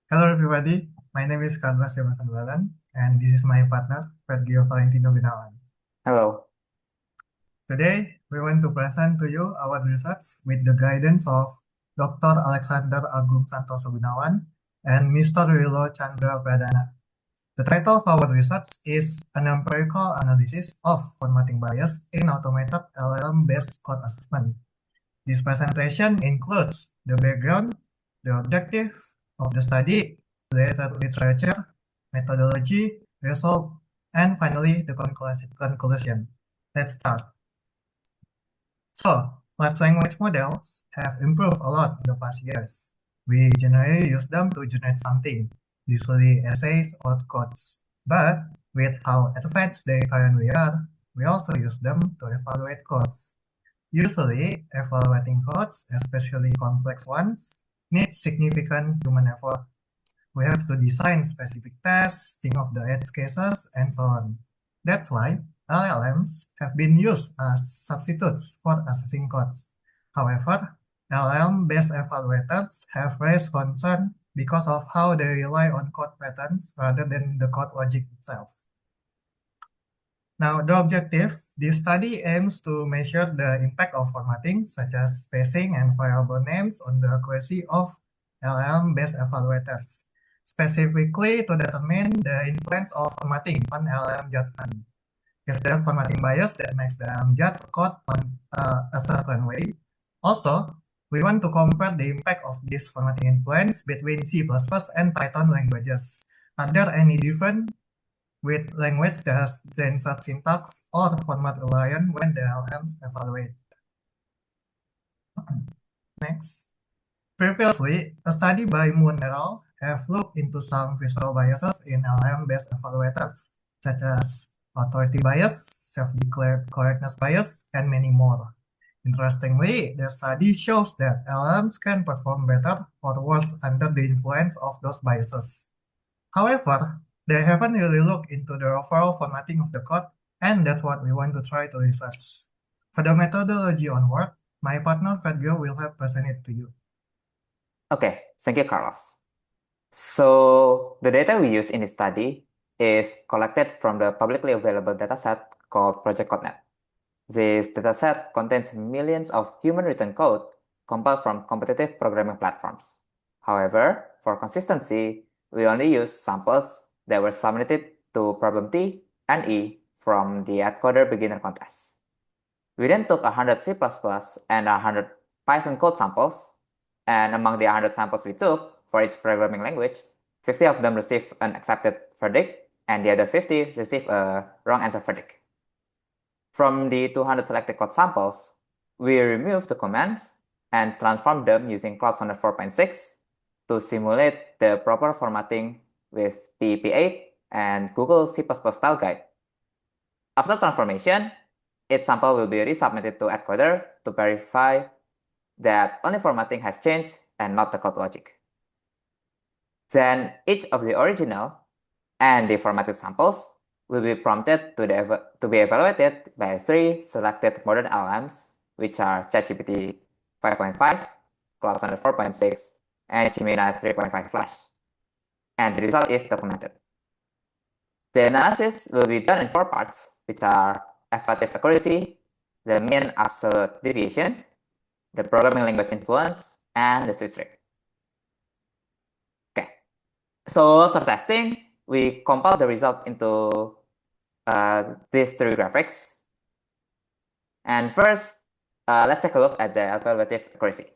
Hello everybody, my name is Jeffersen Welen, and this is my partner, Vergeo Valentino Gunawan. Hello. Today, we want to present to you our research with the guidance of Dr. Alexander Agung Santoso Gunawan and Mr. Rilo Chandra Pradana. The title of our research is an empirical analysis of formatting bias in automated LLM-based code assessment. This presentation includes the background, the objective of the study, related literature, methodology, result, and finally the conclusion. Let's start. So, large language models have improved a lot in the past years. We generally use them to generate something, usually essays or codes. But with how advanced they currently are, we also use them to evaluate codes. Usually, evaluating codes, especially complex ones, needs significant human effort. We have to design specific tests, think of the edge cases, and so on. That's why LLMs have been used as substitutes for assessing codes. However, LLM-based evaluators have raised concern because of how they rely on code patterns rather than the code logic itself. Now, the objective, this study aims to measure the impact of formatting, such as spacing and variable names, on the accuracy of LLM-based evaluators, specifically to determine the influence of formatting on LLM judgment. Is there formatting bias that makes them judge code on a certain way? Also, we want to compare the impact of this formatting influence between C++ and Python languages. Are there any different with language that has gendered syntax or format variant when the LLMs evaluate. Next. Previously, a study by Moon et al. Have looked into some visual biases in LLM-based evaluators, such as authority bias, self-declared correctness bias, and many more. Interestingly, the study shows that LLMs can perform better or worse under the influence of those biases. However, they haven't really looked into the overall formatting of the code, and that's what we want to try to research. For the methodology onward, my partner Vergeo will help present it to you. Okay, thank you, Carlos. So the data we use in this study is collected from the publicly available dataset called Project CodeNet. This dataset contains millions of human-written code compiled from competitive programming platforms. However, for consistency, we only use samples that were submitted to Problem T and E from the AdCoder Beginner Contest. We then took 100 C++ and 100 Python code samples, and among the 100 samples we took for each programming language, 50 of them received an accepted verdict, and the other 50 received a wrong answer verdict. From the 200 selected code samples, we removed the commands and transformed them using Cloud Sonnet 4.6 to simulate the proper formatting with PEP8 and Google C++ style guide. After transformation, each sample will be resubmitted to AdCoder to verify that only formatting has changed and not the code logic. Then each of the original and the formatted samples will be prompted to be evaluated by 3 selected modern LLMs, which are ChatGPT 5.5, Cloud Sonnet 4.6, and Gemini 3.5 Flash. And the result is documented. The analysis will be done in 4 parts, which are effective accuracy, the mean absolute deviation, the programming language influence, and the switch rate. Okay, so after testing, we compile the result into these 3 graphics. And first, let's take a look at the evaluative accuracy.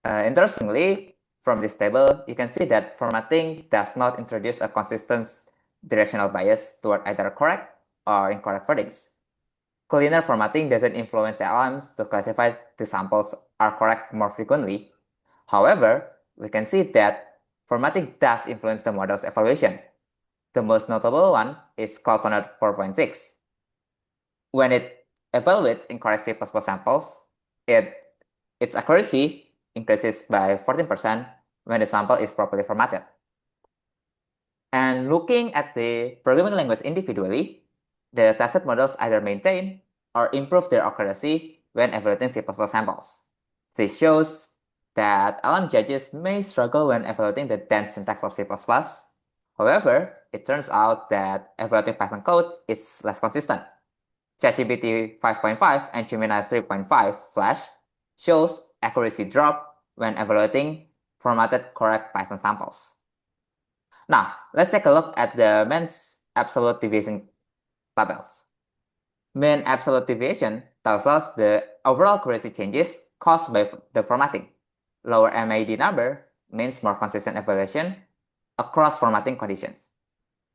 Interestingly, from this table, you can see that formatting does not introduce a consistent directional bias toward either correct or incorrect verdicts. Cleaner formatting doesn't influence the LLMs to classify the samples are correct more frequently. However, we can see that formatting does influence the model's evaluation. The most notable one is Cloud Sonnet 4.6. When it evaluates incorrect C++ samples, its accuracy increases by 14% when the sample is properly formatted. And looking at the programming language individually, the tested models either maintain or improve their accuracy when evaluating C++ samples. This shows that LM judges may struggle when evaluating the dense syntax of C++. However, it turns out that evaluating Python code is less consistent. ChatGPT 5.5 and Gemini 3.5 Flash shows accuracy drop when evaluating formatted correct Python samples. Now, let's take a look at the mean absolute deviation tables. Mean absolute deviation tells us the overall accuracy changes caused by the formatting. Lower MAD number means more consistent evaluation across formatting conditions.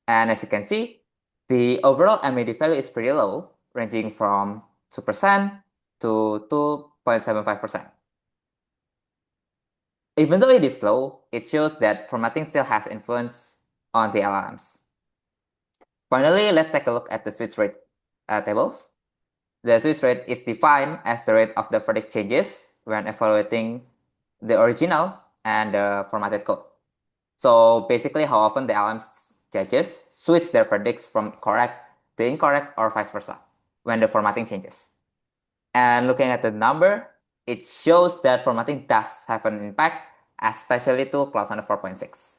And as you can see, the overall MAD value is pretty low, ranging from 2% to 2.75%. Even though it is low, it shows that formatting still has influence on the LLMs. Finally, let's take a look at the switch rate tables. The switch rate is defined as the rate of the verdict changes when evaluating the original and the formatted code. So basically, how often the LLMs judges switch their verdicts from correct to incorrect or vice versa when the formatting changes. And looking at the number, it shows that formatting does have an impact, especially to clause 4.6.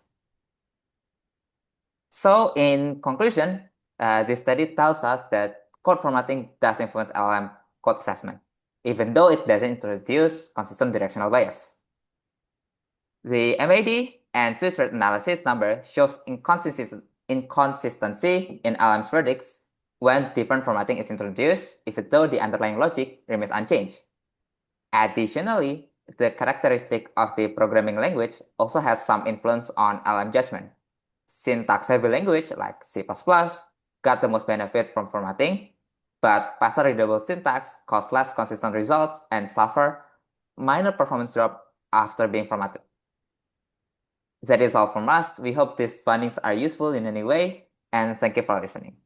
So in conclusion, this study tells us that code formatting does influence LLM code assessment, even though it doesn't introduce consistent directional bias. The MAD and switch rate analysis number shows inconsistency in LLM's verdicts when different formatting is introduced, even though the underlying logic remains unchanged. Additionally, the characteristic of the programming language also has some influence on LLM judgment. Syntax-heavy language like C++ got the most benefit from formatting, but Python-readable syntax cause less consistent results and suffer minor performance drop after being formatted. That is all from us. We hope these findings are useful in any way, and thank you for listening.